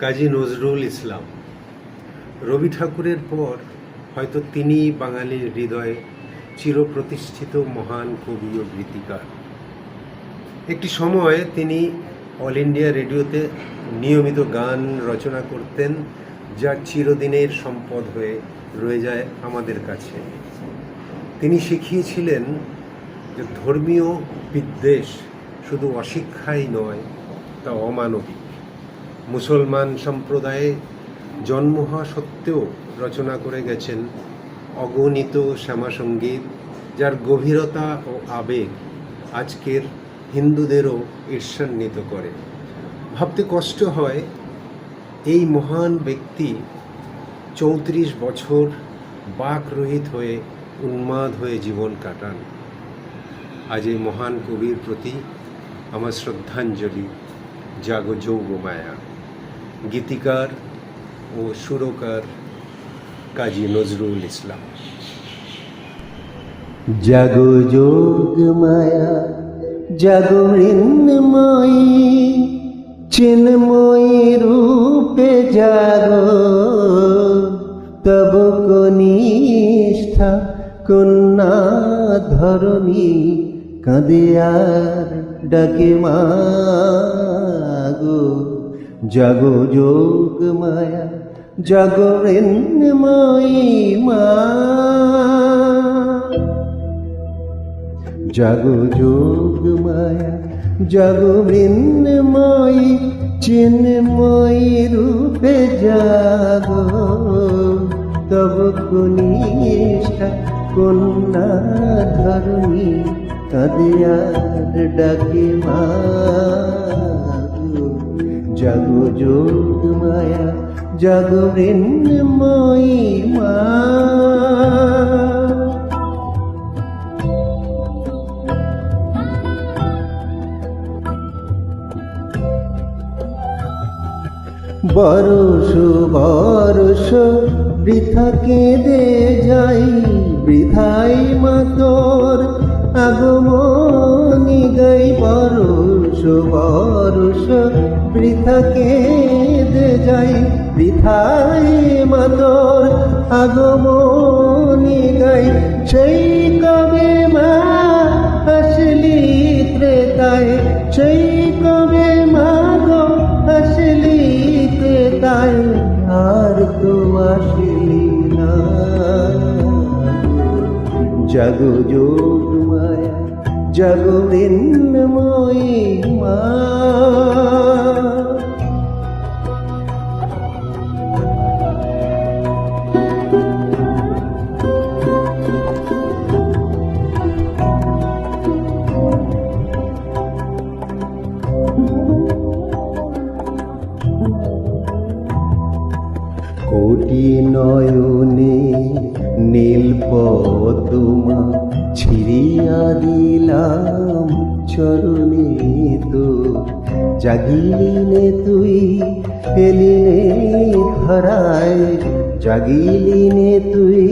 কাজী নজরুল ইসলাম। রবি ঠাকুরের পর হয়তো তিনিই বাঙালির হৃদয়ে চিরপ্রতিষ্ঠিত মহান কবি ও গীতিকার। একটি সময় তিনি অল ইন্ডিয়া রেডিওতে নিয়মিত গান রচনা করতেন, যা চিরদিনের সম্পদ হয়ে রয়ে যায় আমাদের কাছে। তিনি শিখিয়েছিলেন যে ধর্মীয় বিদ্বেষ শুধু অশিক্ষাই নয়, তা অমানবিক। মুসলমান সম্প্রদায়ে জন্ম হওয়া সত্ত্বেও রচনা করে গেছেন অগণিত শ্যামাসঙ্গীত, যার গভীরতা ও আবেগ আজকের হিন্দুদেরও ঈর্ষান্বিত করে। ভাবতে কষ্ট হয়, এই মহান ব্যক্তি 34 বছর বাকরহিত হয়ে উন্মাদ হয়ে জীবন কাটান। আজ এই মহান কবির প্রতি আমার শ্রদ্ধাঞ্জলি। জাগো যোগমায়া। গীতিকার ও সুরকার কাজী নজরুল ইসলাম। জাগো যোগমায়া, জাগো মৃন্ময়ী, চিন্ময়ী রূপে জাগো। তব কনিষ্ঠা কন্যা ধরণী কাঁদে আর ডাকে মাগো। জাগো যোগমায়া, জাগো মৃন্ময়ী মা। জাগো যোগমায়া, জাগো মৃন্ময়ী, চিন্ময়ী রূপে জাগো। তব কনিষ্ঠা কন্যা ধরণী কাঁদে আর ডাকে মাগো। জাগো যোগমায়া, জাগো মৃন্ময়ী মা। বরষ বরষ বৃথা কেঁদে যাই, বৃথাই মা তোর আগমনী গাই। বরষ বরষ বৃথা কেঁদে যাই, বৃথাই মা তোর আগমনী গাই। সেই কবে মা আসলি ত্রেতায়, সেই কবে মা গো আসলি ত্রেতায়, আর তো আসলি না। জাগো যোগমায়া, জাগো মৃন্ময়ী মা। কোটি নয়নে নীল পদ্মা ছিড়িয়া দিলাম চরণে তো। জাগিলিনে তুই এলিনে ধরায়, জাগিলিনে তুই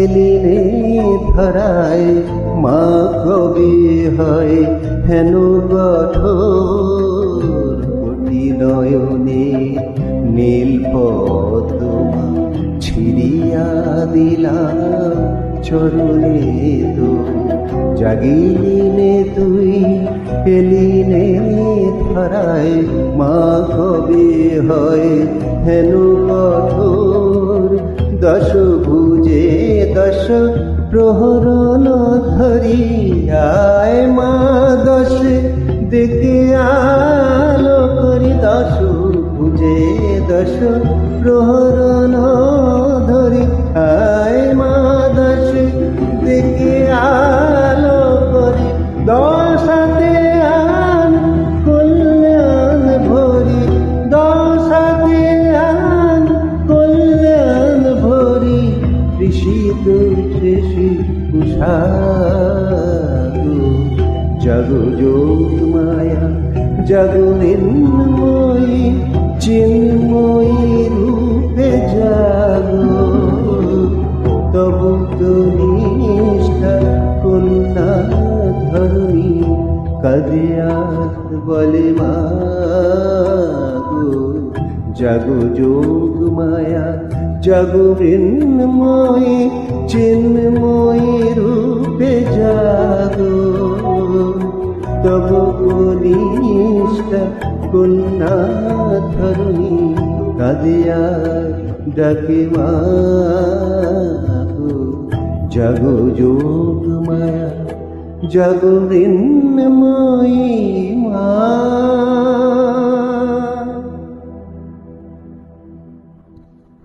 এলিনে ধরায়। মা কবে হয় হেন কঠোর, কোটি নয়নে নীল পদ্মা ছিড়িয়া দিলাম চরণে তো। জাগিলিনে তুই এলিনে ধরায়, মা কবে হয় হেন কঠোর। দশ ভুজে দশ প্রহরণ ধরি আয় মা, দশ দেখে আলো করি। দশ ভুজে দশ প্রহরণ ধরি আয় মা, দশ দেখে আলো করি। দশাতে আন কল্যাণ ভরি, দশাতে আন কল্যাণ ভরি। ঋষিত শেষী উষাগো। জাগো যোগমায়া, জাগো মৃন্ময়ী, চিন্ময়ী রূপে জাগো। তব কনিষ্ঠা কন্যা ধরণী কাঁদে আর বলে মাগো। জাগো যোগ মায়া জাগো মৃন্ময়ী চিন্ময়ী রূপে জাগো তব কনিষ্ঠা কন্যা ধরণী কাঁদিয়া ডাকে মা জাগো যোগ মায়া জাগো মৃন্ময়ী মা।